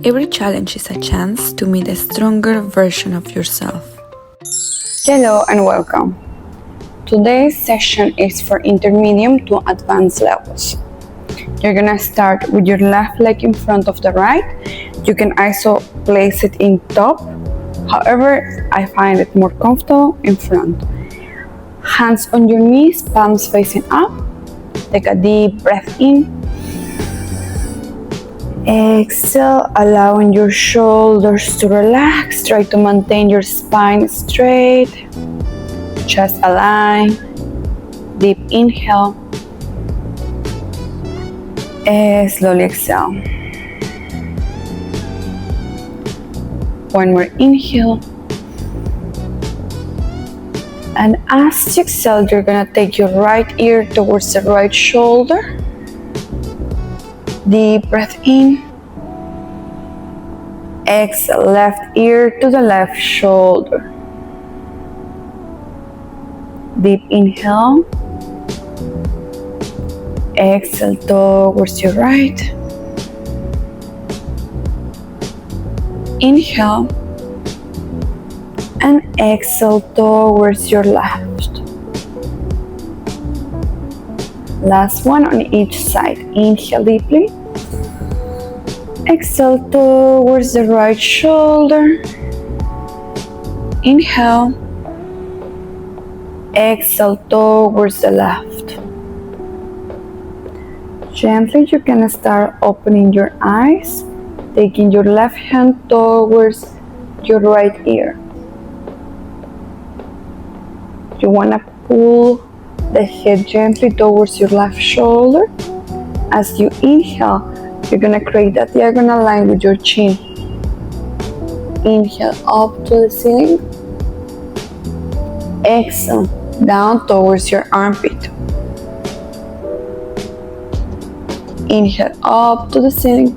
Every challenge is a chance to meet a stronger version of yourself. Hello and welcome. Today's session is for intermediate to advanced levels. You're gonna start with your left leg in front of the right. You can also place it in top. However, I find it more comfortable in front. Hands on your knees, palms facing up. Take a deep breath in. Exhale, allowing your shoulders to relax. Try to maintain your spine straight, chest aligned. Deep inhale. Slowly exhale. One more inhale. And as you exhale, you're gonna take your right ear towards the right shoulder. Deep breath in. Exhale, left ear to the left shoulder. Deep inhale. Exhale towards your right. Inhale. And exhale towards your left. Last one on each side. Inhale deeply. Exhale towards the right shoulder. Inhale. Exhale towards the left. Gently, you can start opening your eyes, taking your left hand towards your right ear. You want to pull the head gently towards your left shoulder. As you inhale, you're going to create that diagonal line with your chin. Inhale up to the ceiling. Exhale down towards your armpit. Inhale up to the ceiling.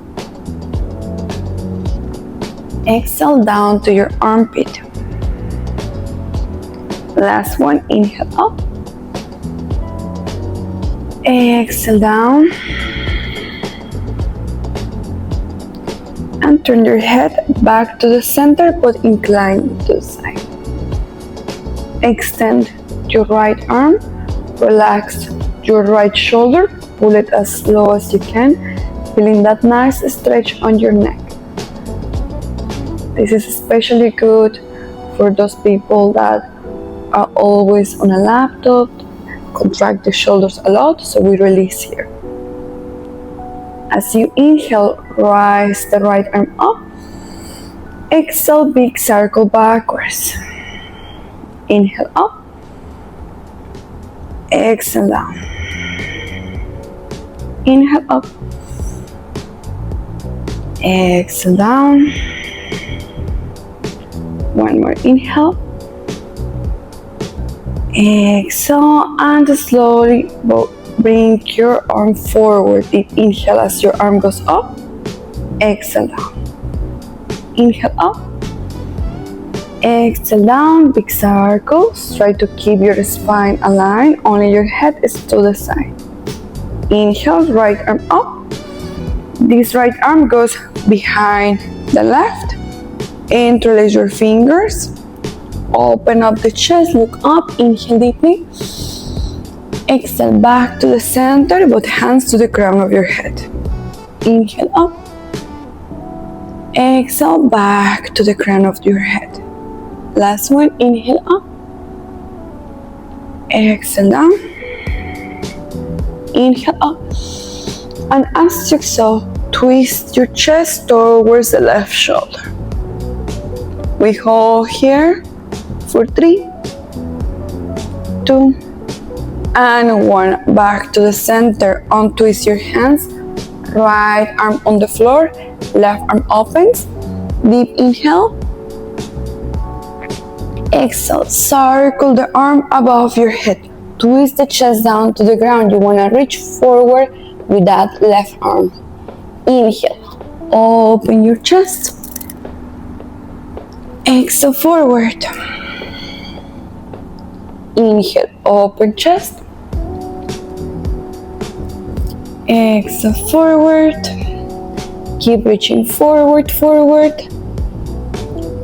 Exhale down to your armpit. Last one, inhale up. Exhale down. And turn your head back to the center but incline to the side. Extend your right arm. Relax your right shoulder. Pull it as slow as you can, feeling that nice stretch on your neck. This is especially good for those people that are always on a laptop, contract the shoulders a lot, so we release here. As you inhale, rise the right arm up. Exhale, big circle backwards. Inhale up. Exhale down. Inhale up. Exhale down. One more inhale. Exhale and slowly bring your arm forward. Deep inhale as your arm goes up. Exhale down. Inhale up. Exhale down. Big circles. Try to keep your spine aligned. Only your head is to the side. Inhale, right arm up. This right arm goes behind the left. Interlace your fingers. Open up the chest, look up, inhale deeply. Exhale back to the center, both hands to the crown of your head. Inhale up. Exhale back to the crown of your head. Last one, inhale up. Exhale down. Inhale up. And as you exhale, twist your chest towards the left shoulder. We hold here for 3, 2, and 1. Back to the center. Untwist your hands. Right arm on the floor. Left arm opens. Deep inhale. Exhale. Circle the arm above your head. Twist the chest down to the ground. You want to reach forward with that left arm. Inhale. Open your chest. Exhale forward. Inhale, open chest. Exhale forward. Keep reaching forward, forward.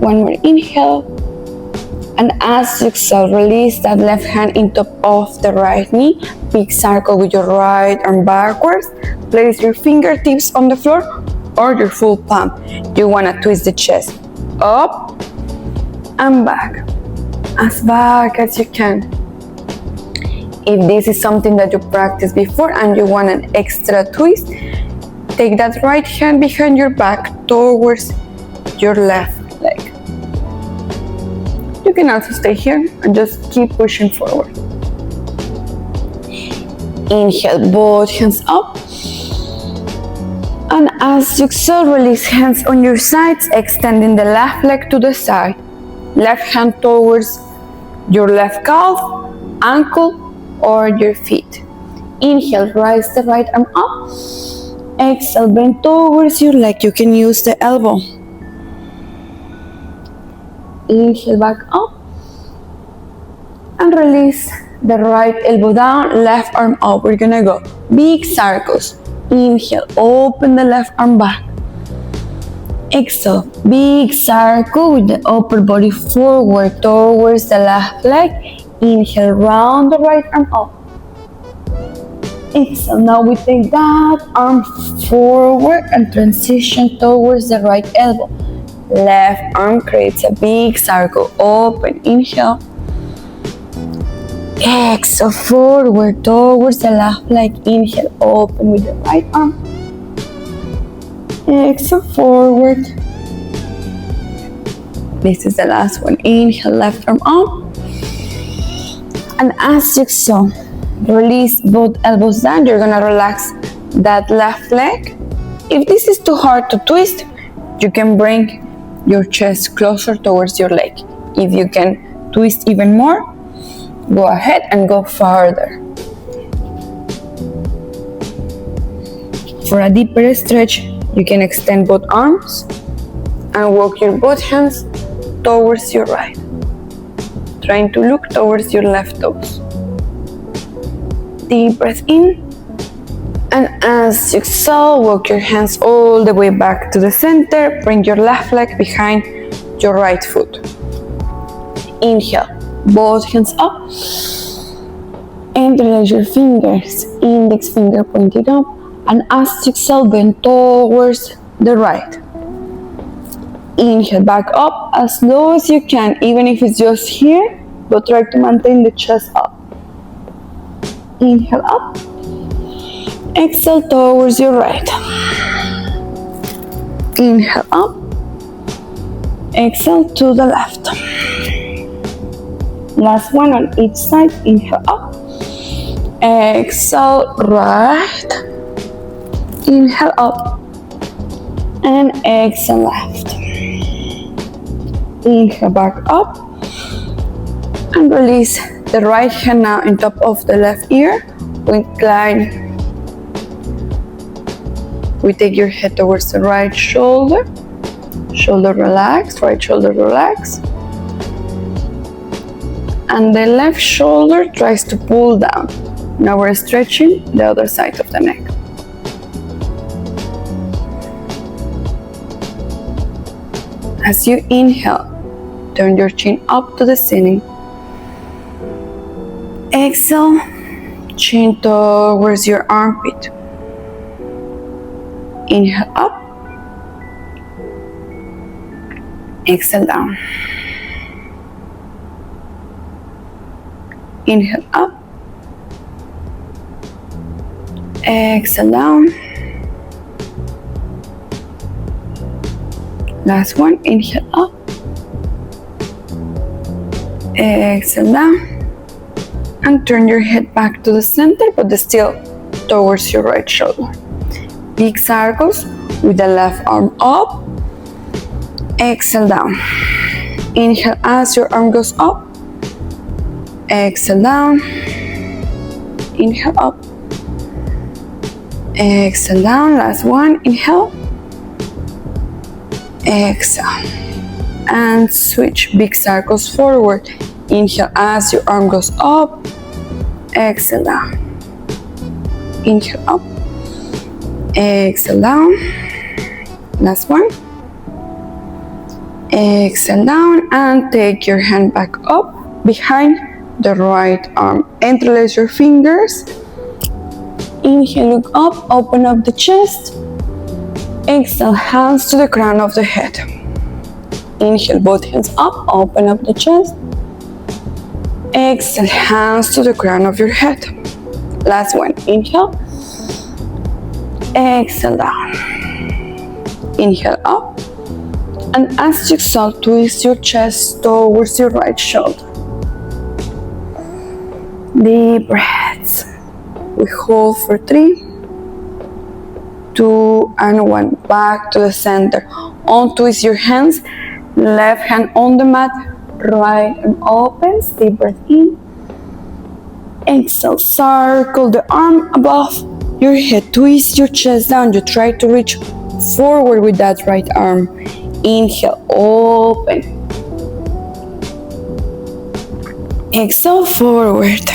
One more inhale. And as you exhale, release that left hand in top of the right knee. Big circle with your right arm backwards. Place your fingertips on the floor or your full palm. You want to twist the chest up and back as you can. If this is something that you practiced before and you want an extra twist, take that right hand behind your back towards your left leg. You can also stay here and just keep pushing forward. Inhale, both hands up. And as you exhale, release hands on your sides, extending the left leg to the side. Left hand towards your left calf, ankle, or your feet. Inhale, rise the right arm up. Exhale, bend towards your leg. You can use the elbow. Inhale, back up. And release the right elbow down, left arm up. We're gonna go big circles. Inhale, open the left arm back. Exhale, big circle with the upper body forward towards the left leg. Inhale, round the right arm up. Exhale, now we take that arm forward and transition towards the right elbow. Left arm creates a big circle, open, inhale. Exhale, forward towards the left leg. Inhale, open with the right arm. Exhale, forward. This is the last one. Inhale, left arm up. And as you exhale, release both elbows down. You're gonna relax that left leg. If this is too hard to twist, you can bring your chest closer towards your leg. If you can twist even more, go ahead and go farther. For a deeper stretch, you can extend both arms and walk your both hands towards your right, trying to look towards your left toes. Deep breath in, and as you exhale, walk your hands all the way back to the center. Bring your left leg behind your right foot. Inhale, both hands up. Interlace your fingers, index finger pointing up, and as you exhale, bend towards the right. Inhale, back up as low as you can, even if it's just here, but try to maintain the chest up. Inhale up. Exhale towards your right. Inhale up. Exhale to the left. Last one on each side. Inhale up. Exhale right. Inhale up. And exhale left. Inhale back up. And release the right hand now on top of the left ear. We incline. We take your head towards the right shoulder. Shoulder relaxed, right shoulder relaxed. And the left shoulder tries to pull down. Now we're stretching the other side of the neck. As you inhale, turn your chin up to the ceiling. Exhale, chin towards your armpit. Inhale up. Exhale down. Inhale up. Exhale down. Last one. Inhale up. Exhale down. And turn your head back to the center, but still towards your right shoulder. Big circles with the left arm up. Exhale down. Inhale as your arm goes up. Exhale down. Inhale up. Exhale down. Last one. Inhale. Exhale. And switch. Big circles forward. Inhale as your arm goes up. Exhale down. Inhale up. Exhale down. Last one. Exhale down and take your hand back up behind the right arm. Interlace your fingers. Inhale, look up, open up the chest. Exhale, hands to the crown of the head. Inhale, both hands up, open up the chest. Exhale, hands to the crown of your head. Last one, inhale. Exhale down. Inhale up. And as you exhale, twist your chest towards your right shoulder. Deep breaths. We hold for 3, 2, and 1. Back to the center. Untwist your hands. Left hand on the mat. Right arm opens. Deep breath in. Exhale. Circle the arm above your head. Twist your chest down. You try to reach forward with that right arm. Inhale. Open. Exhale. Forward.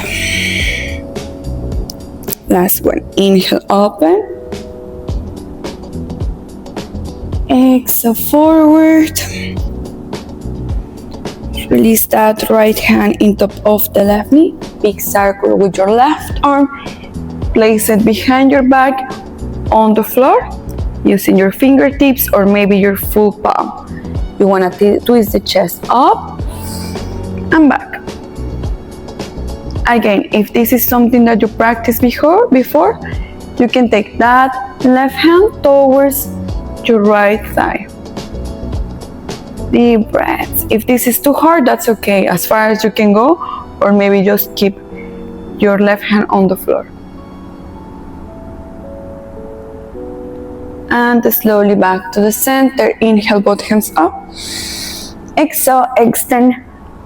Last one. Inhale, open. Exhale, forward. Release that right hand in top of the left knee. Big circle with your left arm. Place it behind your back on the floor using your fingertips or maybe your full palm. You want to twist the chest up and back. Again, if this is something that you practiced before, you can take that left hand towards your right thigh. Deep breaths. If this is too hard, that's okay. As far as you can go, or maybe just keep your left hand on the floor. And slowly back to the center. Inhale, both hands up. Exhale, extend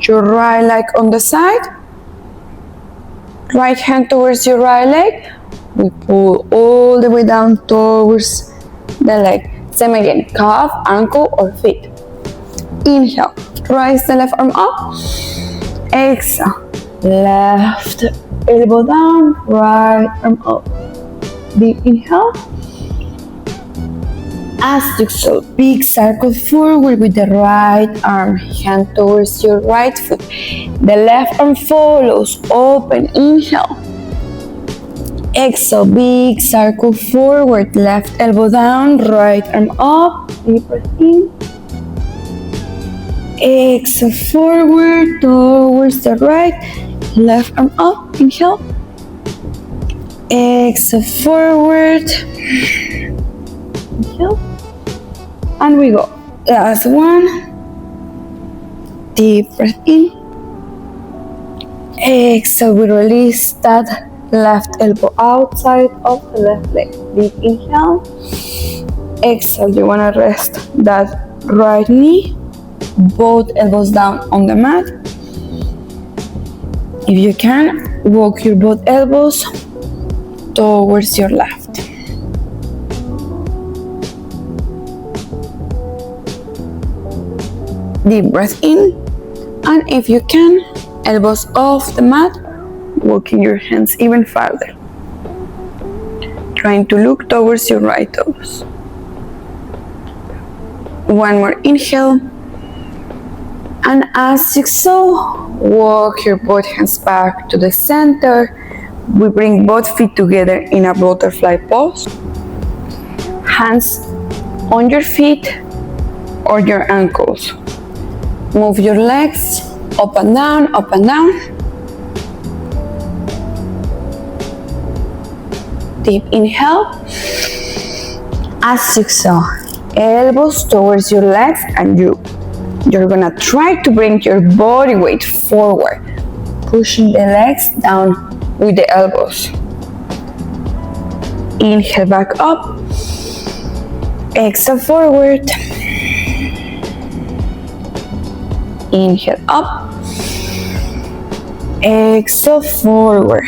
your right leg on the side. Right hand towards your right leg. We pull all the way down towards the leg. Same again, calf, ankle, or feet. Inhale, rise the left arm up. Exhale, left elbow down, right arm up. Deep inhale. As you exhale, big circle forward with the right arm, hand towards your right foot. The left arm follows, open, inhale. Exhale, big circle forward, left elbow down, right arm up, deep breath in. Exhale, forward, towards the right, left arm up, inhale. Exhale, forward, inhale. And we go. Last one. Deep breath in. Exhale, we release that left elbow outside of the left leg. Deep inhale. Exhale, you want to rest that right knee. Both elbows down on the mat. If you can, walk your both elbows towards your left. Deep breath in, and if you can, elbows off the mat, walking your hands even farther. Trying to look towards your right toes. One more inhale, and as you exhale, walk your both hands back to the center. We bring both feet together in a butterfly pose. Hands on your feet or your ankles. Move your legs up and down, up and down. Deep inhale. As you exhale, elbows towards your legs, and you're gonna try to bring your body weight forward, pushing the legs down with the elbows. Inhale back up. Exhale forward. Inhale up. Exhale forward.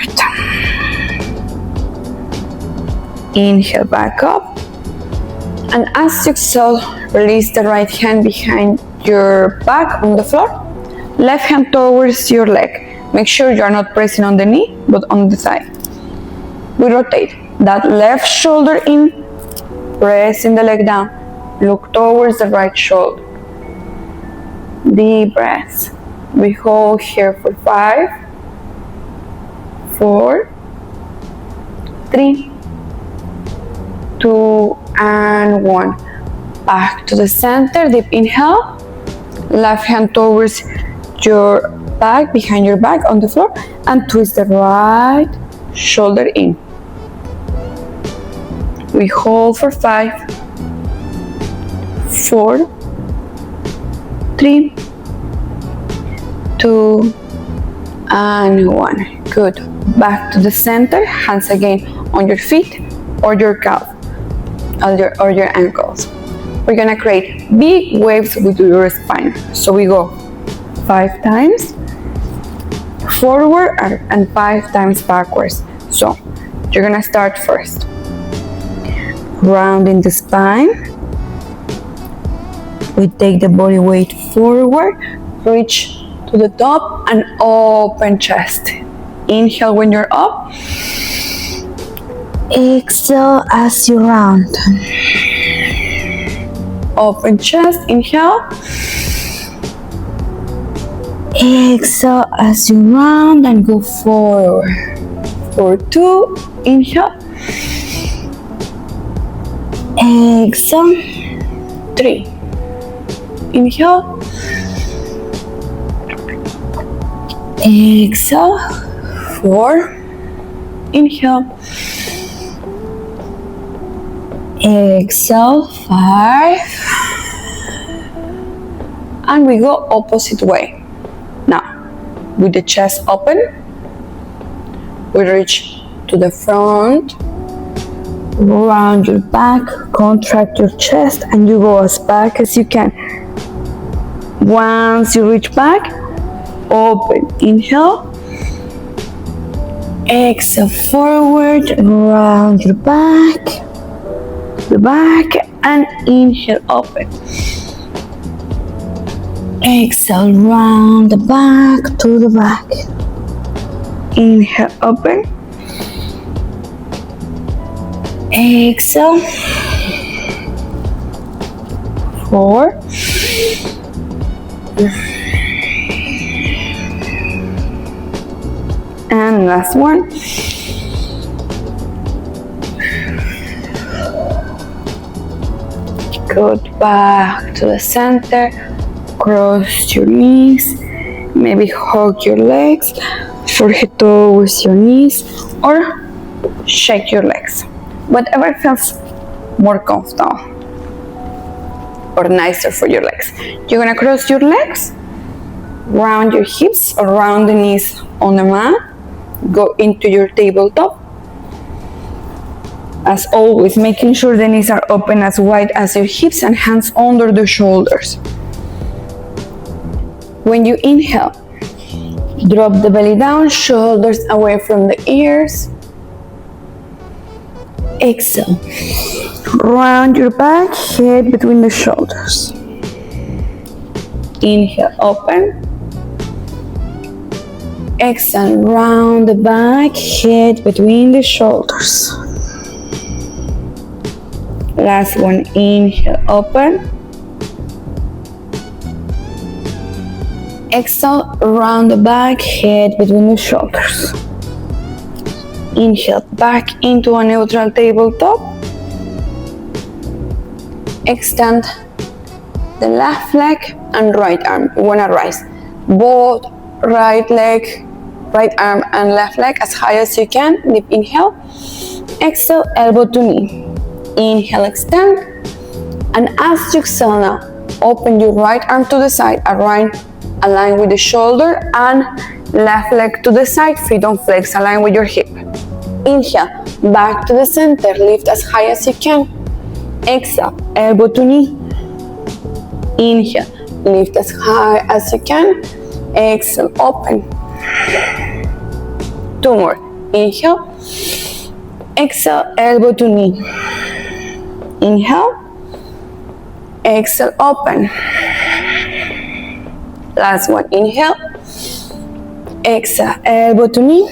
Inhale back up. And as you exhale, release the right hand behind your back on the floor. Left hand towards your leg. Make sure you are not pressing on the knee, but on the thigh. We rotate that left shoulder in, pressing the leg down. Look towards the right shoulder. Deep breaths. We hold here for 5, 4, 3, 2, and 1. Back to the center. Deep inhale. Left hand towards your back, behind your back on the floor, and twist the right shoulder in. We hold for 5, 4, 3, 2, and 1. Good. Back to the center. Hands again on your feet or your calf or your ankles. We're gonna create big waves with your spine. So we go 5 times forward and 5 times backwards. So you're gonna start first. Rounding the spine. We take the body weight forward, reach to the top and open chest. Inhale when you're up. Exhale as you round. Open chest, inhale. Exhale as you round and go forward. For 2, inhale. Exhale. 3. Inhale. Exhale. 4. Inhale. Exhale. 5. And we go opposite way. Now, with the chest open, we reach to the front, round your back, contract your chest, and you go as back as you can. Once you reach back, open, inhale, exhale forward, round your back, and inhale, open. Exhale, round the back to the back. Inhale, open. Exhale. 4. And last one. Good, back to the center. Cross your knees, maybe hug your legs, forehead towards your knees, or shake your legs. Whatever feels more comfortable or nicer for your legs. You're gonna cross your legs, round your hips or round the knees on the mat, go into your tabletop. As always, making sure the knees are open as wide as your hips and hands under the shoulders. When you inhale, drop the belly down, shoulders away from the ears. Exhale. Round your back, head between the shoulders. Inhale, open. Exhale, round the back, head between the shoulders. Last one, inhale, open. Exhale, round the back, head between the shoulders. Inhale, back into a neutral tabletop. Extend the left leg and right arm. You wanna rise both right leg, right arm and left leg as high as you can. Deep inhale. Exhale, elbow to knee. Inhale, extend. And as you exhale now, open your right arm to the side, align with the shoulder, and left leg to the side, freedom flex, align with your hip. Inhale, back to the center, lift as high as you can. Exhale, elbow to knee. Inhale, lift as high as you can. Exhale, open. 2 more. Inhale. Exhale, elbow to knee. Inhale. Exhale, open. Last one. Inhale. Exhale, elbow to knee.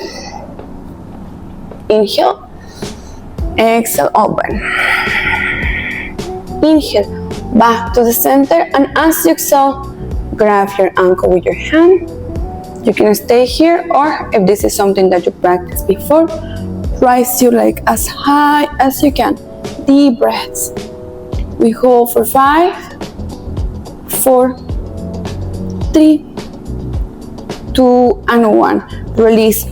Inhale. Exhale, open. Inhale. back to the center, and as you exhale, grab your ankle with your hand. You can stay here, or if this is something that you practiced before, rise your leg as high as you can. Deep breaths. We hold for 5, 4, 3, 2, and 1. Release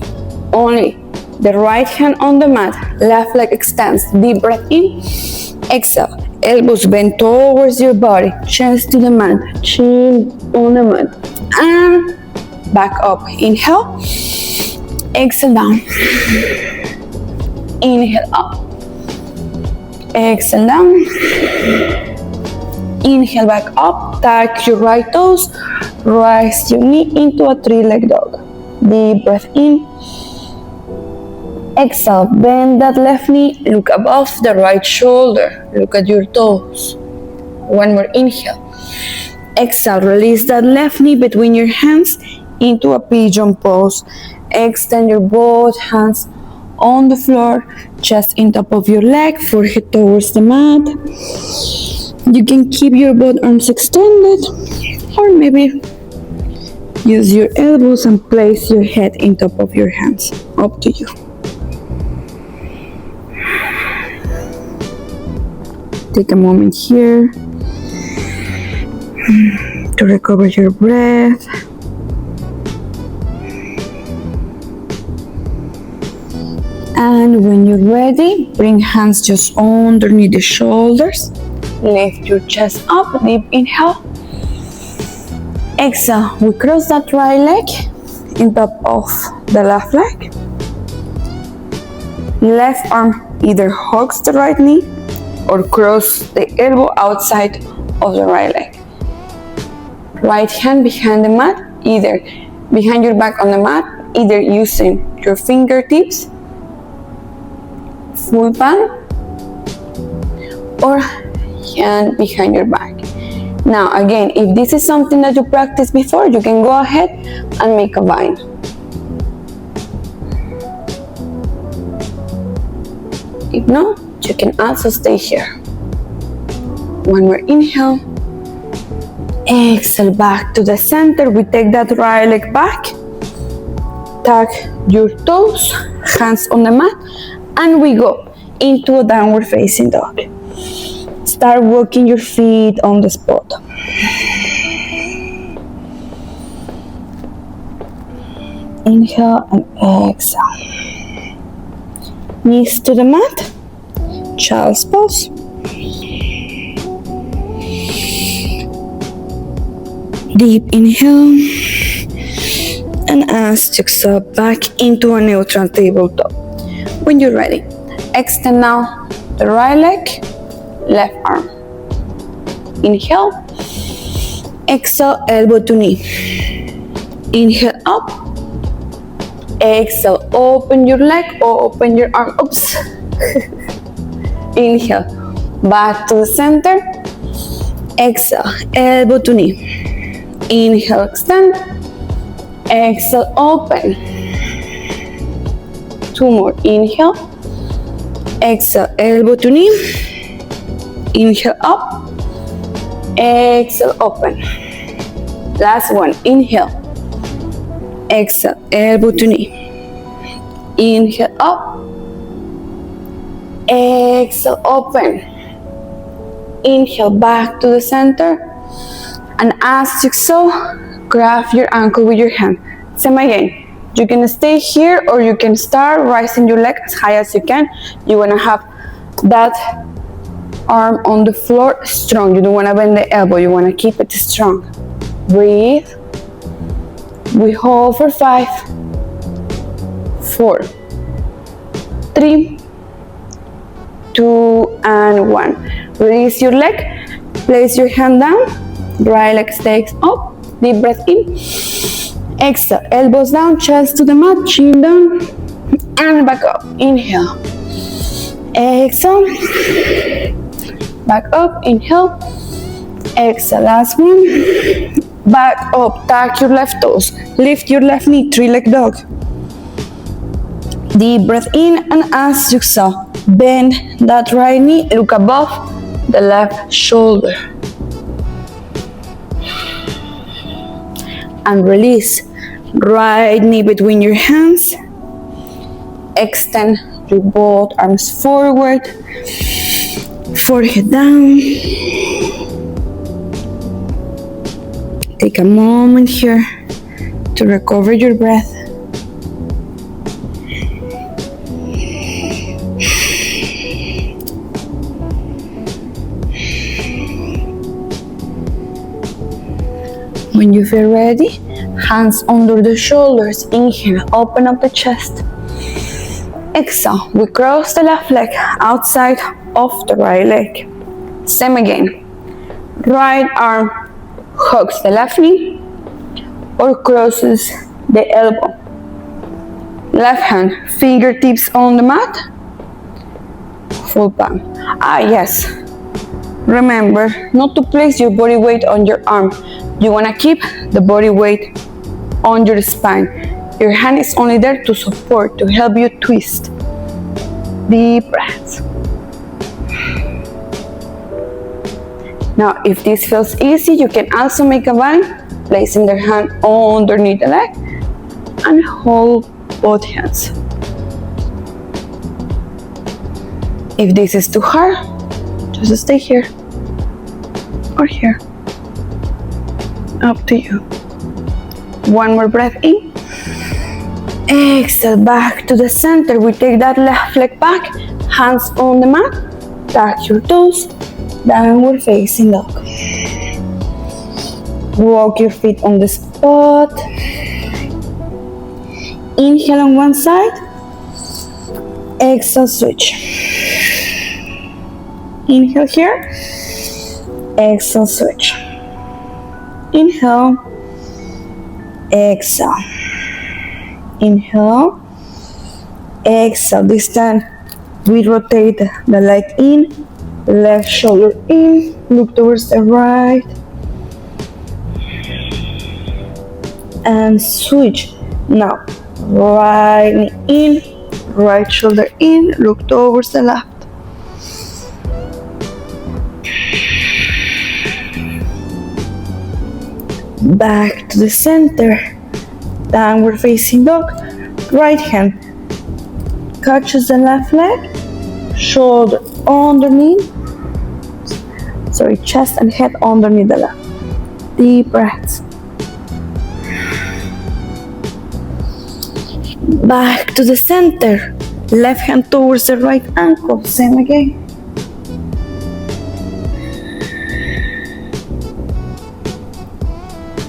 only the right hand on the mat, left leg extends. Deep breath in, exhale. Elbows bend towards your body, chest to the mat, chin on the mat, and back up. Inhale, exhale down. Inhale up, exhale down. Inhale back up, tuck your right toes, rise your knee into a 3-leg dog. Deep breath in, exhale, bend that left knee, look above the right shoulder, look at your toes. One more inhale. Exhale, release that left knee between your hands into a pigeon pose. Extend your both hands on the floor, chest in top of your leg, forehead towards the mat. You can keep your both arms extended, or maybe use your elbows and place your head in top of your hands. Up to you. Take a moment here to recover your breath. And when you're ready, bring hands just underneath the shoulders. Lift your chest up, deep inhale. Exhale, we cross that right leg in top of the left leg. Left arm either hugs the right knee or cross the elbow outside of the right leg. Right hand behind the mat, either behind your back on the mat, either using your fingertips, full palm, or hand behind your back. Now again, if this is something that you practiced before, you can go ahead and make a vine. If not, you can also stay here. One more inhale. Exhale, back to the center. We take that right leg back. Tuck your toes, hands on the mat, and we go into a downward facing dog. Start walking your feet on the spot. Inhale and exhale. Knees to the mat. Child's pose. Deep inhale. And as you exhale, back into a neutral tabletop. When you're ready, extend now the right leg, left arm. Inhale. Exhale, elbow to knee. Inhale up. Exhale, open your leg or open your arm. Oops. Inhale, back to the center. Exhale, elbow to knee. Inhale, extend. Exhale, open. Two more. Inhale. Exhale, elbow to knee. Inhale up. Exhale, open. Last one. Inhale. Exhale, elbow to knee. Inhale up. Exhale, open. Inhale, back to the center. And as you exhale, grab your ankle with your hand. Same again. You can stay here or you can start rising your leg as high as you can. You want to have that arm on the floor strong. You don't want to bend the elbow. You want to keep it strong. Breathe. We hold for 5, 4, 3, 2, and 1. Release your leg. Place your hand down. Right leg stays up. Deep breath in. Exhale. Elbows down. Chest to the mat. Chin down. And back up. Inhale. Exhale. Back up. Inhale. Exhale. Last one. Back up. Tuck your left toes. Lift your left knee. 3-leg dog. Deep breath in, and as you exhale, bend that right knee. Look above the left shoulder. and release. Right knee between your hands. Extend your both arms forward. Forehead down. Take a moment here to recover your breath. When you feel ready, hands under the shoulders. Inhale, open up the chest. Exhale, we cross the left leg outside of the right leg. Same again. Right arm hugs the left knee or crosses the elbow. Left hand, fingertips on the mat. Full palm. Yes. Remember not to place your body weight on your arm. You want to keep the body weight on your spine. Your hand is only there to support, to help you twist. Deep breaths. Now, if this feels easy, you can also make a bind, placing the hand underneath the leg and hold both hands. If this is too hard, just stay here or here. Up to you. One more breath in. Exhale, back to the center. We take that left leg back, hands on the mat, tuck your toes, downward facing dog. Walk your feet on the spot. Inhale on one side, exhale, switch. Inhale here, exhale, switch. Inhale, exhale. Inhale, exhale. This time we rotate the leg in, left shoulder in, look towards the right, and switch. Now, right knee in, right shoulder in, look towards the left. Back to the center, downward facing dog. Right hand catches the left leg, shoulder underneath, chest and head underneath the left. Deep breaths. Back to the center, left hand towards the right ankle, same again.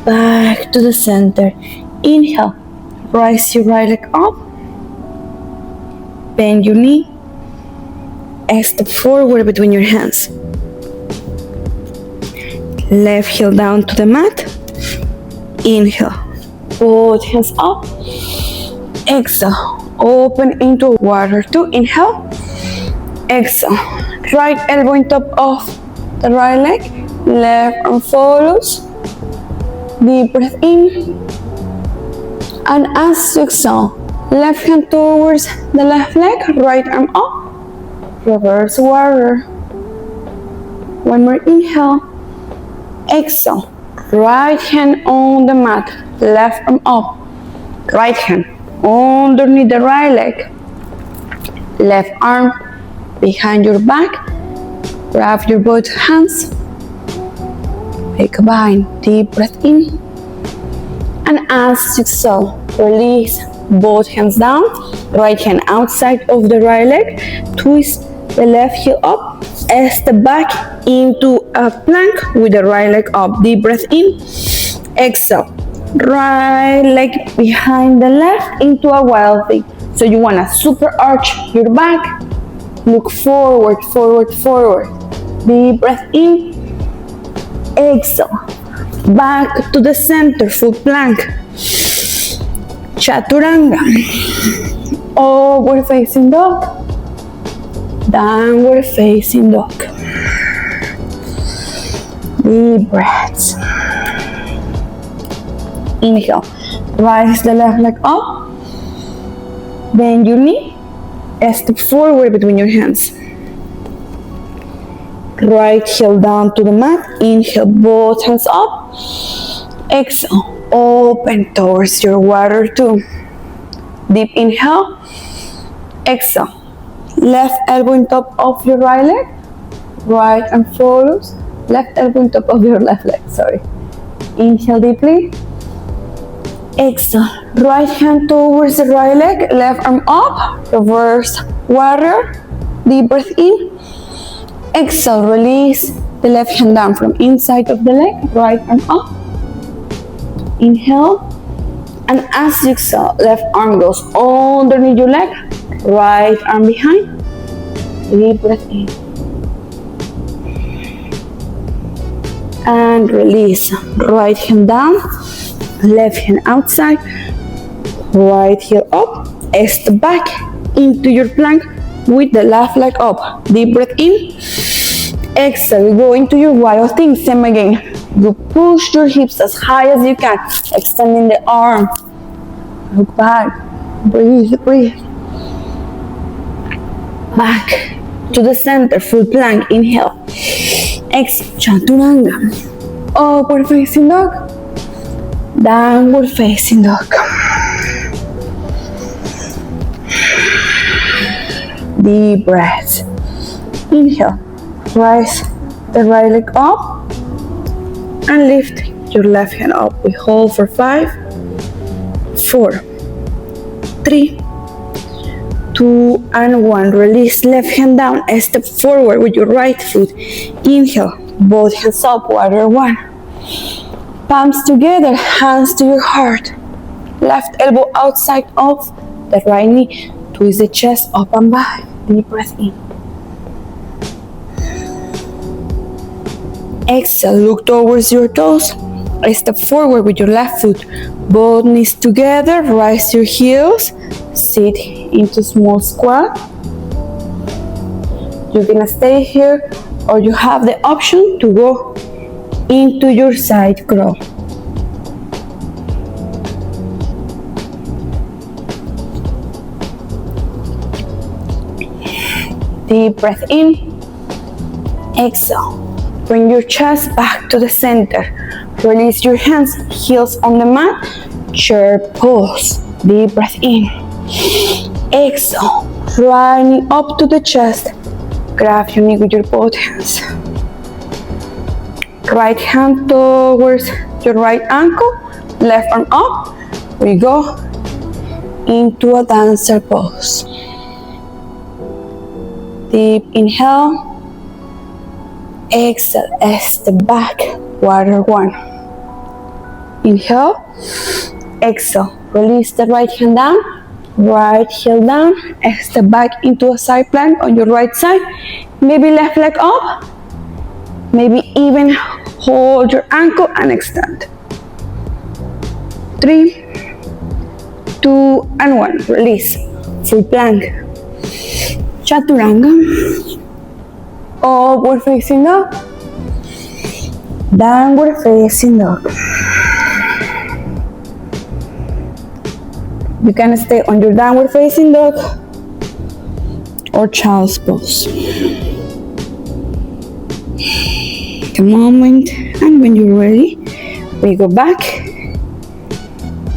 Back to the center. Inhale, rise your right leg up, bend your knee, step forward between your hands. Left heel down to the mat. Inhale, both hands up. Exhale, open into warrior two. Inhale, exhale, right elbow on top of the right leg, left arm follows. Deep breath in, and as you exhale, left hand towards the left leg, right arm up, reverse warrior. One more inhale, exhale, right hand on the mat, left arm up, right hand underneath the right leg, left arm behind your back, grab your both hands. Take a bind, deep breath in, and as you exhale, release both hands down, right hand outside of the right leg, twist the left heel up, step back into a plank with the right leg up. Deep breath in, exhale, right leg behind the left into a wild thing. So you want to super arch your back, look forward, forward, forward. Deep breath in, exhale, back to the center, full plank, chaturanga, upward facing dog, downward facing dog. Deep breaths. Inhale, rise the left leg up, bend your knee, step forward between your hands. Right heel down to the mat. Inhale, both hands up. Exhale, Open towards your water two. Deep inhale. Exhale. Left elbow on top of your right leg. Right arm follows. Left elbow on top of your left leg. Sorry. Inhale deeply. Exhale. Right hand towards the right leg. Left arm up. Reverse warrior. Deep breath in. Exhale. Release the left hand down from inside of the leg. Right arm up. Inhale. And as you exhale, left arm goes underneath your leg. Right arm behind. Deep breath in. And release. Right hand down. Left hand outside. Right heel up. Step back into your plank with the left leg up. Deep breath in. Exhale. Go into your wild thing. Same again. You push your hips as high as you can. Extending the arm. Look back. Breathe, breathe. Back to the center. Full plank. Inhale. Exhale. Chaturanga. Upward facing dog. Downward facing dog. Deep breath. Inhale. Rise the right leg up and lift your left hand up. We hold for 5, 4, 3, 2, and 1. Release left hand down. Step forward with your right foot. Inhale. Both hands up. Warrior one. Palms together. Hands to your heart. Left elbow outside of the right knee. Twist the chest up and back. Deep breath in. Exhale. Look towards your toes. Step forward with your left foot. Both knees together. Rise your heels. Sit into small squat. You're gonna stay here, or you have the option to go into your side crawl. Deep breath in. Exhale. Bring your chest back to the center. Release your hands, heels on the mat. Chair pose. Deep breath in. Exhale. Right knee up to the chest. Grab your knee with your both hands. Right hand towards your right ankle. Left arm up. We go into a dancer pose. Deep inhale. Exhale. Step back. Warrior one. Inhale. Exhale. Release the right hand down. Right heel down. Step back into a side plank on your right side. Maybe left leg up. Maybe even hold your ankle and extend. 3, 2, and 1. Release. Full plank. Chaturanga. Upward facing dog. Downward facing dog. You can stay on your downward facing dog or child's pose. Take a moment, and when you're ready, we go back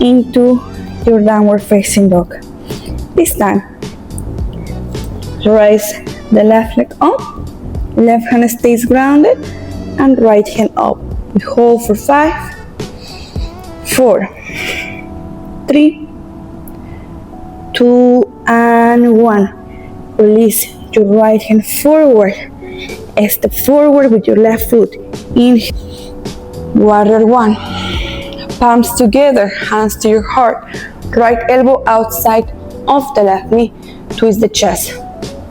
into your downward facing dog. This time, raise the left leg up, left hand stays grounded, and right hand up. We hold for 5, 4, 3, 2, and 1. Release your right hand forward. Step forward with your left foot. Inhale. Warrior one. Palms together, hands to your heart. Right elbow outside of the left knee. Twist the chest.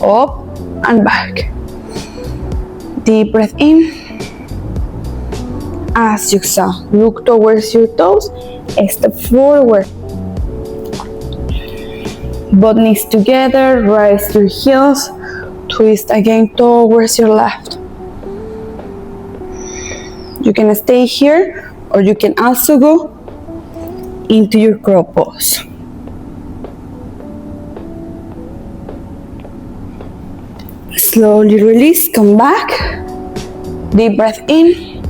Up and back. Deep breath in. As you exhale, look towards your toes. Step forward. Both knees together, rise your heels, twist again towards your left. You can stay here, or you can also go into your crow pose. Slowly release, come back. Deep breath in.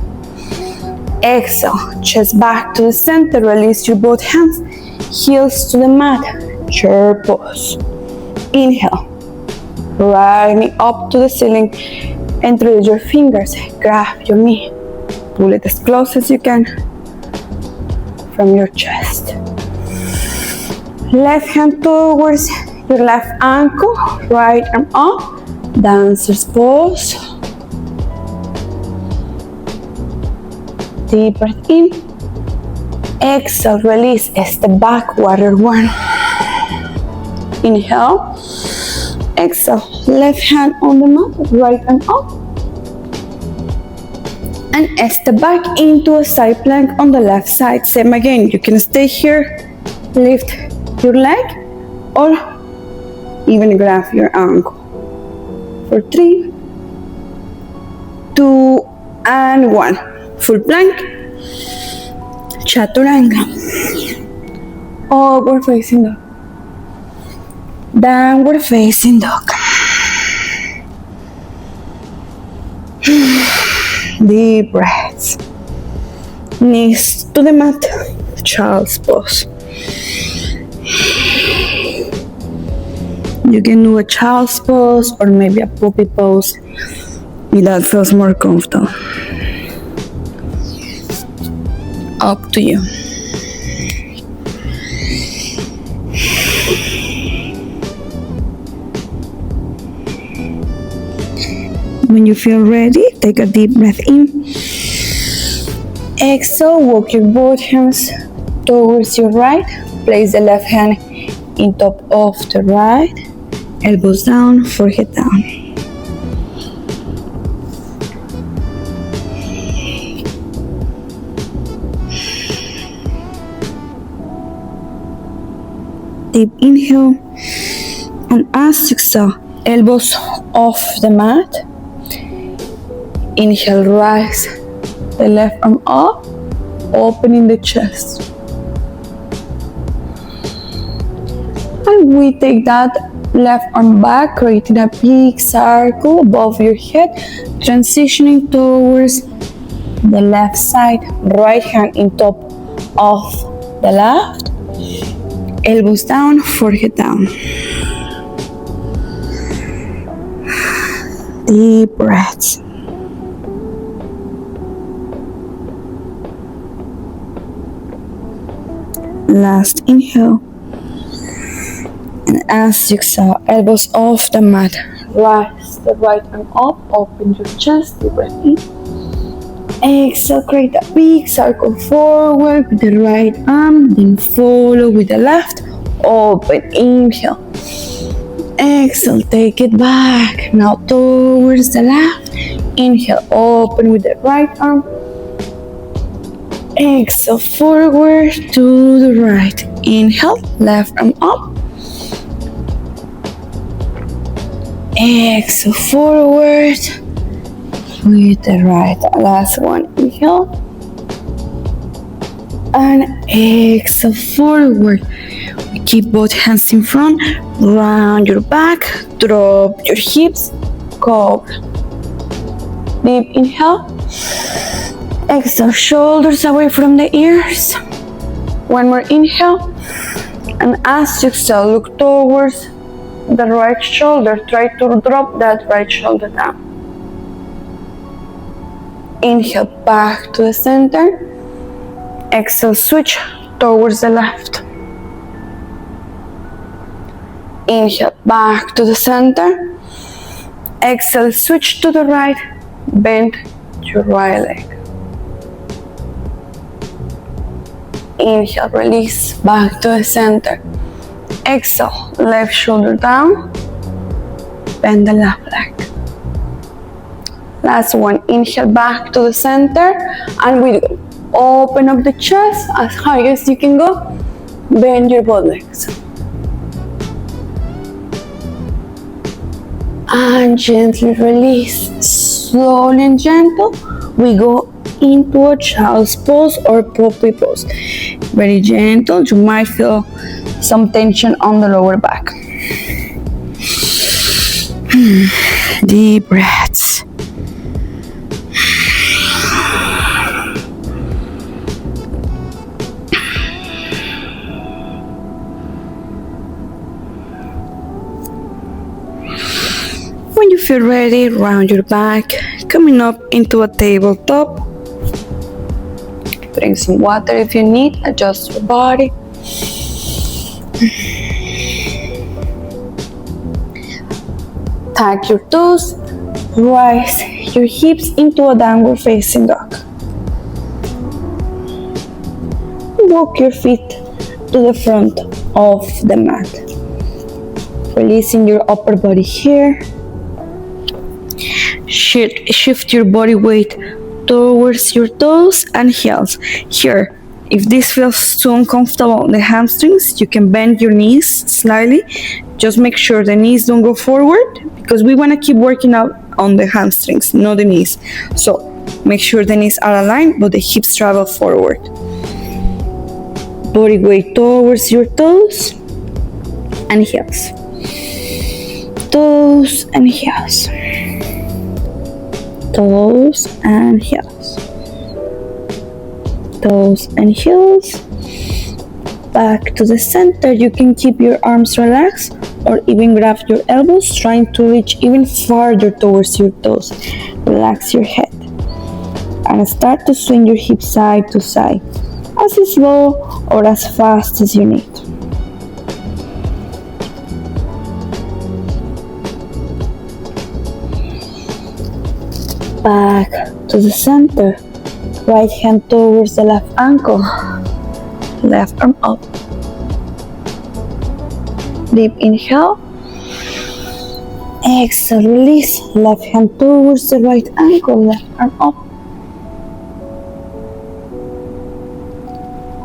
Exhale, chest back to the center, release your both hands, heels to the mat, chair pose. Inhale, right knee up to the ceiling, interlace your fingers, grab your knee, pull it as close as you can from your chest. Left hand towards your left ankle, right arm up, dancer's pose. Deep breath in. Exhale, release, step back, warrior one. Inhale. Exhale, left hand on the mat, right arm up. And step back into a side plank on the left side. Same again, you can stay here, lift your leg, or even grab your ankle. For 3, 2, and 1. Full plank, chaturanga, upward facing dog, downward facing dog. Deep breaths, knees to the mat, child's pose. You can do a child's pose or maybe a puppy pose if that feels more comfortable. Up to you. When you feel ready, take a deep breath in. Exhale, walk your both hands towards your right. Place the left hand in top of the right. Elbows down, forehead down. Deep inhale, and as you exhale, elbows off the mat. Inhale, rise the left arm up, opening the chest. And we take that left arm back, creating a big circle above your head, transitioning towards the left side, right hand in top of the left. Elbows down, forehead down. Deep breaths. Last inhale. And as you exhale, elbows off the mat. Rise the right arm up, open your chest, deep breath in. Exhale, create a big circle forward with the right arm, then follow with the left. Open, inhale. Exhale, take it back. Now towards the left. Inhale, open with the right arm. Exhale, forward to the right. Inhale, left arm up. Exhale, forward with the right. Last one, inhale. And exhale, forward. We keep both hands in front. Round your back. Drop your hips. Cobra. Deep inhale. Exhale, shoulders away from the ears. One more inhale. And as you exhale, look towards the right shoulder. Try to drop that right shoulder down. Inhale, back to the center. Exhale, switch towards the left. Inhale, back to the center. Exhale, switch to the right. Bend your right leg. Inhale, release, back to the center. Exhale, left shoulder down. Bend the left leg. Last one, inhale, back to the center. And we open up the chest as high as you can go. Bend your both legs. And gently release. Slowly and gentle, we go into a child's pose or puppy pose. Very gentle. You might feel some tension on the lower back. Deep breaths. if you're ready, round your back, coming up into a tabletop. Drink some water if you need, adjust your body. Tag your toes, rise your hips into a downward facing dog. Walk your feet to the front of the mat. Releasing your upper body here. Shift your body weight towards your toes and heels. Here, if this feels too uncomfortable on the hamstrings, you can bend your knees slightly. Just make sure the knees don't go forward because we want to keep working out on the hamstrings, not the knees. So make sure the knees are aligned but the hips travel forward. Body weight towards your toes and heels. Toes and heels. Toes and heels. Toes and heels. Back to the center. You can keep your arms relaxed or even grab your elbows, trying to reach even farther towards your toes. Relax your head and start to swing your hips side to side, as slow or as fast as you need. Back to the center. Right hand towards the left ankle. Left arm up. Deep inhale. Exhale, release. Left hand towards the right ankle. Left arm up.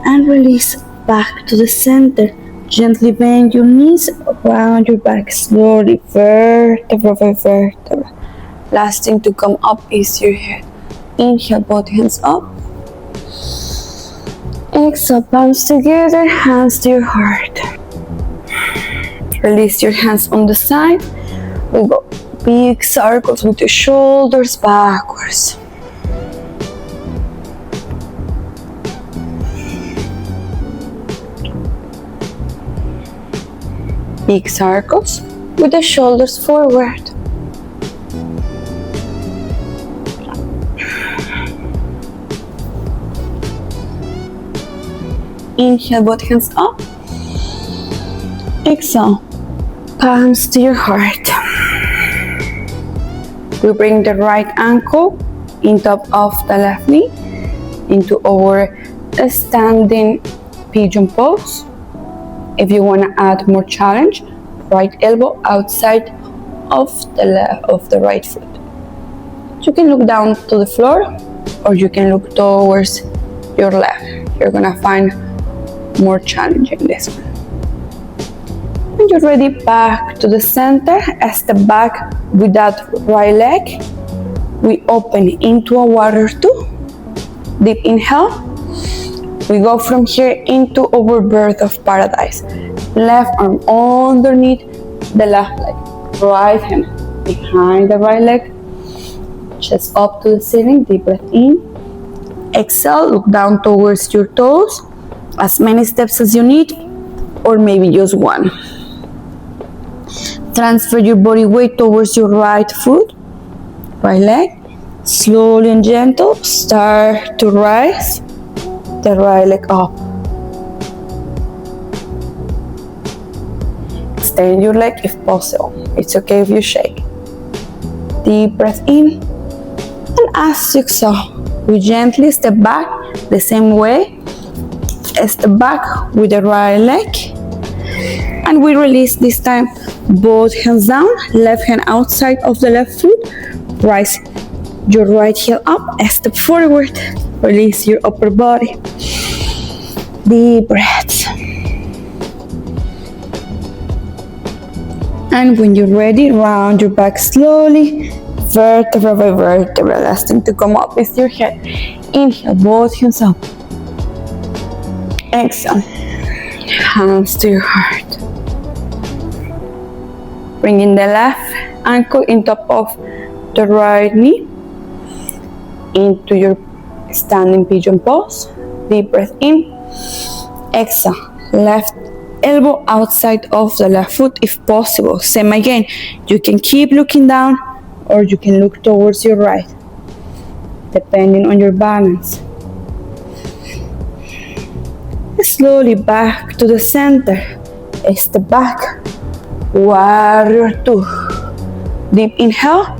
And release back to the center. Gently bend your knees around your back. Slowly, vertebra by vertebra. Last thing to come up is your head. Inhale, both hands up. Exhale, palms together, hands to your heart. Release your hands on the side. We go big circles with your shoulders backwards. Big circles with the shoulders forward. Inhale, both hands up. Exhale, palms to your heart. We bring the right ankle in top of the left knee into our standing pigeon pose. If you want to add more challenge, right elbow outside of the right foot. You can look down to the floor or you can look towards your left. You're gonna find more challenging this one. When you're ready, back to the center, step back with that right leg. We open into a warrior two. Deep inhale. We go from here into our bird of paradise. Left arm underneath the left leg. Right hand behind the right leg. Chest up to the ceiling. Deep breath in. Exhale, look down towards your toes. As many steps as you need, or maybe just one. Transfer your body weight towards your right foot, right leg. Slowly and gentle, start to rise the right leg up. Extend your leg if possible. It's okay if you shake. Deep breath in, and as you exhale, we gently step back the same way. Step back with the right leg, and we release this time. Both hands down, left hand outside of the left foot. Rise your right heel up, step forward. Release your upper body. Deep breaths. And when you're ready, round your back slowly, vertebra by vertebra. Last thing to come up is your head. Inhale, both hands up. Exhale, hands to your heart. Bringing the left ankle in top of the right knee into your standing pigeon pose. Deep breath in. Exhale, left elbow outside of the left foot if possible. Same again, you can keep looking down or you can look towards your right, depending on your balance. Slowly back to the center. Step back. Warrior 2. Deep inhale.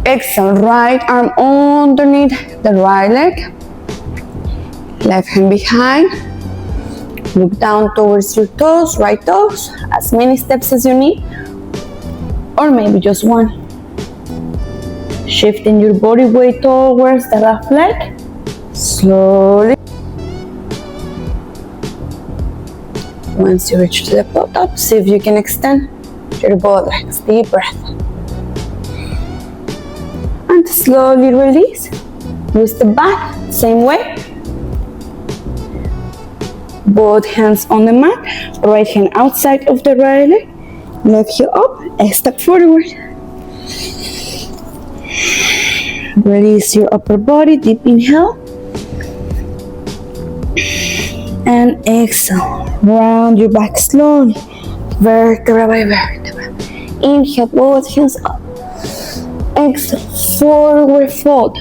Exhale, right arm underneath the right leg. Left hand behind. Look down towards your toes, right toes. As many steps as you need. Or maybe just one. Shifting your body weight towards the left leg. Slowly. Once you reach to the top, see if you can extend your both legs. Deep breath. And slowly release. You step back, same way. Both hands on the mat, right hand outside of the right leg. Left heel up, step forward. Release your upper body, deep inhale. And exhale. Round your back slowly, vertebra by vertebra. Inhale, both hands up. Exhale, forward fold.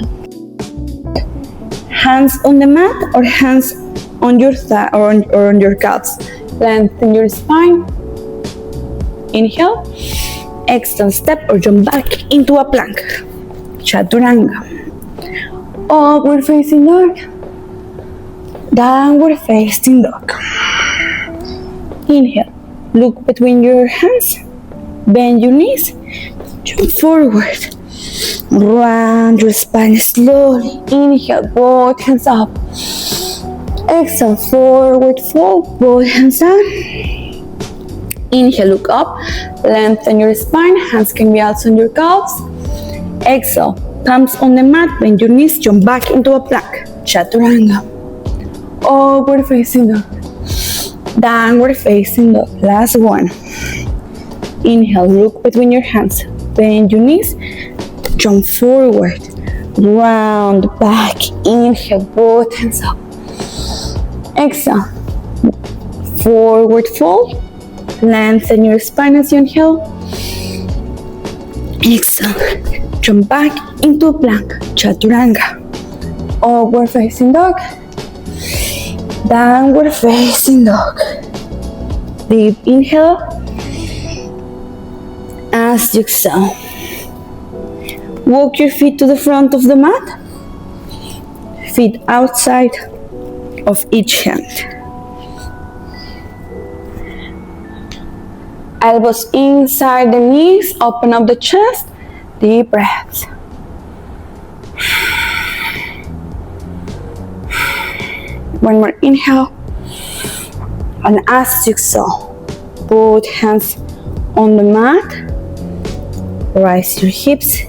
Hands on the mat or hands on your thigh or on your calves. Lengthen your spine. Inhale. Exhale, step or jump back into a plank. Chaturanga. Upward facing dog. Downward facing dog. Inhale, look between your hands, bend your knees, jump forward, round your spine slowly. Inhale, both hands up. Exhale, forward fold, both hands down. Inhale, look up, lengthen your spine, hands can be also on your calves. Exhale, palms on the mat, bend your knees, jump back into a plank. Chaturanga. Upward facing dog. Downward facing dog. Last one. Inhale, look between your hands. Bend your knees. Jump forward. Round back. Inhale, both hands up. Exhale. Forward fold. Lengthen your spine as you inhale. Exhale. Jump back into a plank. Chaturanga. Upward facing dog. Downward facing dog. Deep inhale. As you exhale. Walk your feet to the front of the mat. Feet outside of each hand. Elbows inside the knees. Open up the chest. Deep breaths. One more inhale, and as you exhale, both hands on the mat, rise your hips,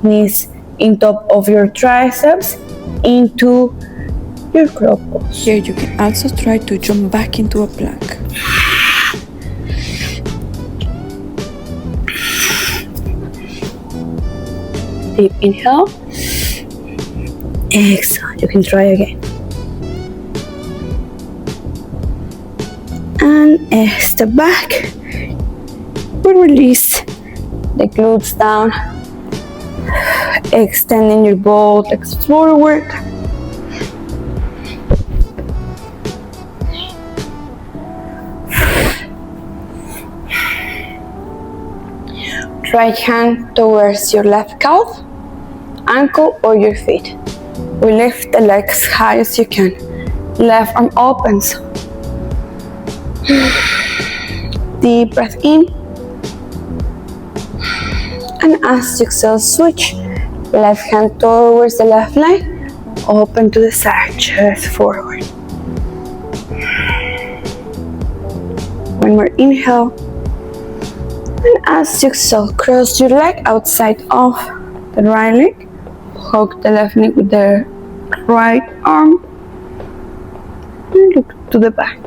knees in top of your triceps, into your crow pose. Here you can also try to jump back into a plank. Deep inhale, exhale, you can try again. And step back. We release the glutes down, extending your both legs forward. Right hand towards your left calf, ankle or your feet. We lift the legs high as you can. Left arm opens. Deep breath in. And as you exhale, switch. Left hand towards the left leg. Open to the side, chest forward. One more inhale. And as you exhale, cross your leg outside of the right leg. Hug the left knee with the right arm. And look to the back.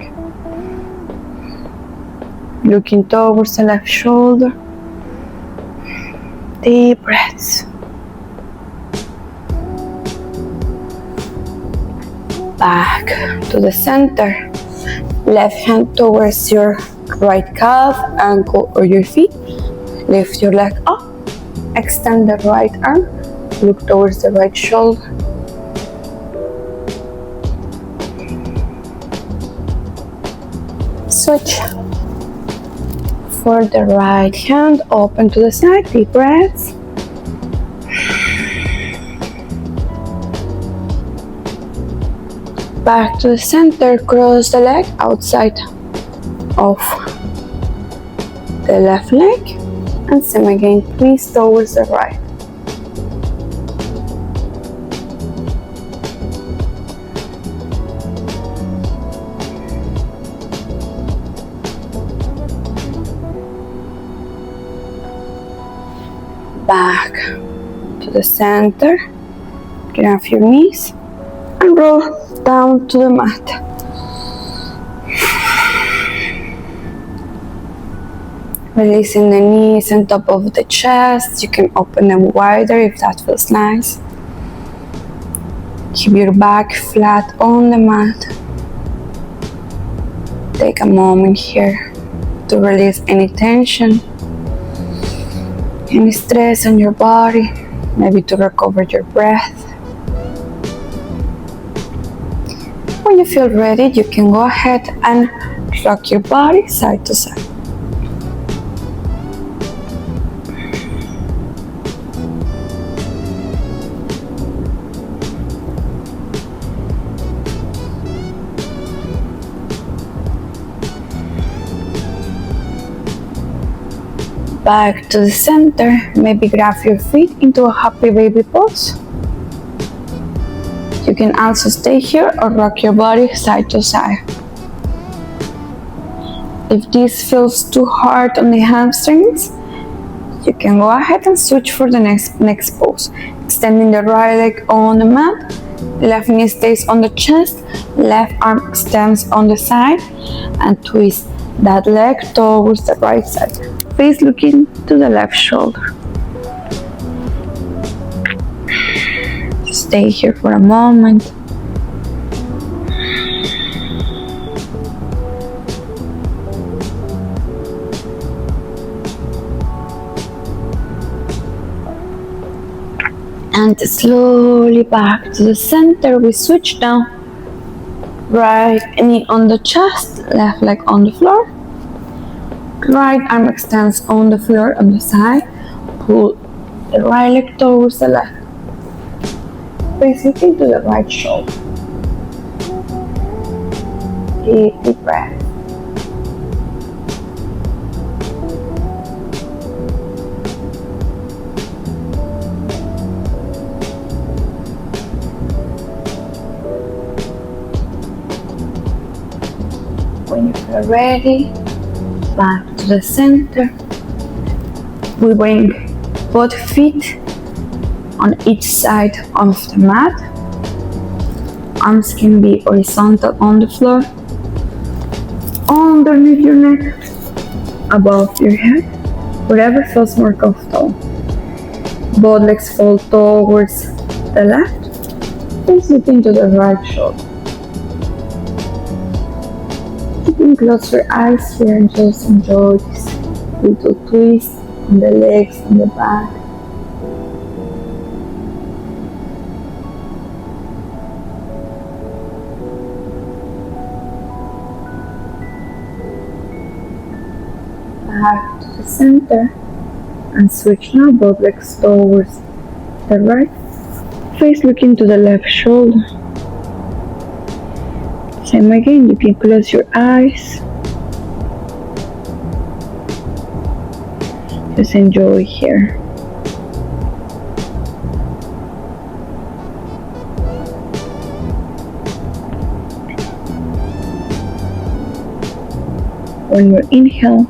Looking towards the left shoulder. Deep breaths. Back to the center. Left hand towards your right calf, ankle or your feet. Lift your leg up. extend the right arm, look towards the right shoulder. Switch. For the right hand, open to the side, deep breaths. Back to the center, cross the leg outside of the left leg and same again, twist towards the right. Back to the center, get off your knees and roll down to the mat. Releasing the knees on top of the chest, you can open them wider if that feels nice. Keep your back flat on the mat. Take a moment here to release any tension, any stress on your body, maybe to recover your breath. When you feel ready, you can go ahead and rock your body side to side. Back to the center, maybe grab your feet into a happy baby pose. You can also stay here or rock your body side to side. If this feels too hard on the hamstrings, you can go ahead and switch for the next pose. Extending the right leg on the mat, left knee stays on the chest, left arm extends on the side, and twist that leg towards the right side. Face looking to the left shoulder. Stay here for a moment. And slowly back to the center, we switch down. Right knee on the chest, left leg on the floor. Right arm extends on the floor on the side. Pull the right leg towards the left. Face looking to the right shoulder. Deep breath. When you feel ready, back to the center. We bring both feet on each side of the mat. Arms can be horizontal on the floor, underneath your neck, above your head, whatever feels more comfortable. Both legs fall towards the left, face looking to the right shoulder. You can close your eyes here and just enjoy this little twist on the legs and the back. Back to the center and switch now, both legs towards the right, face looking to the left shoulder. Same again, you can close your eyes. Just enjoy here. When you inhale,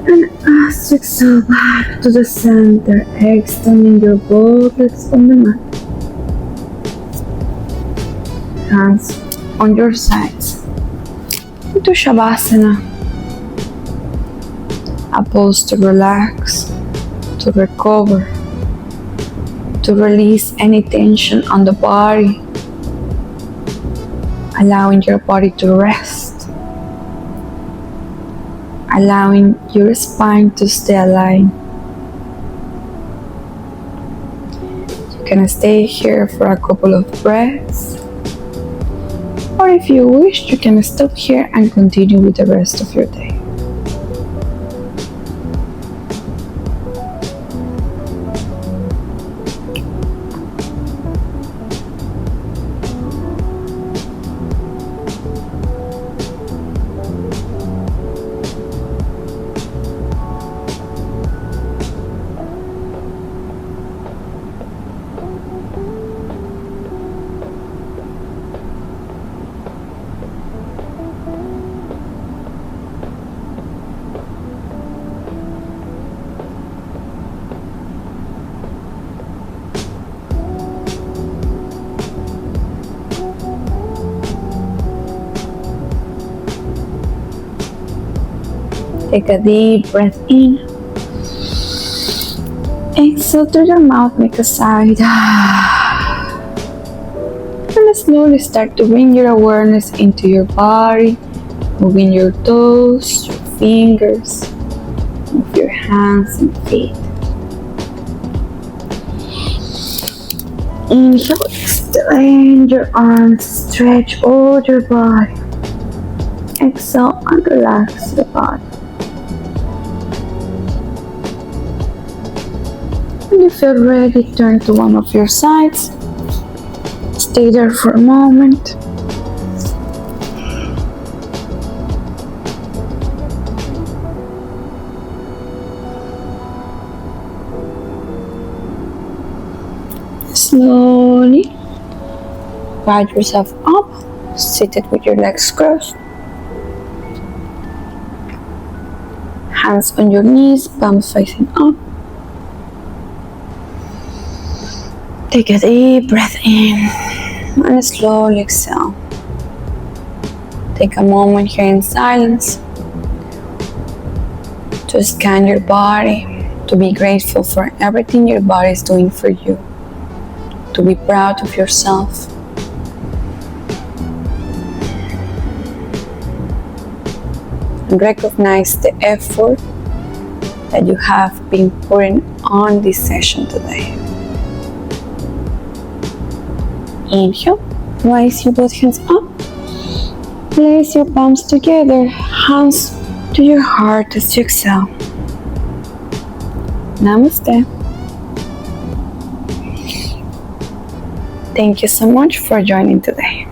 and as you exhale back to the center, extending your both legs on the mat. Hands on your sides into Shavasana, a pose to relax, to recover, to release any tension on the body, allowing your body to rest, allowing your spine to stay aligned. You can stay here for a couple of breaths. Or if you wish, you can stop here and continue with the rest of your day. Take a deep breath in. Exhale through your mouth, make a sigh. And slowly start to bring your awareness into your body, moving your toes, your fingers, move your hands and feet. Inhale, extend your arms, stretch all your body. Exhale and relax the body. When you feel ready, turn to one of your sides. Stay there for a moment. Slowly rise yourself up, seated with your legs crossed. Hands on your knees, palms facing up. Take a deep breath in and slowly exhale. Take a moment here in silence to scan your body, to be grateful for everything your body is doing for you, to be proud of yourself. And recognize the effort that you have been putting on this session today. Inhale, raise your both hands up. Place your palms together, hands to your heart as you exhale. Namaste. Thank you so much for joining today.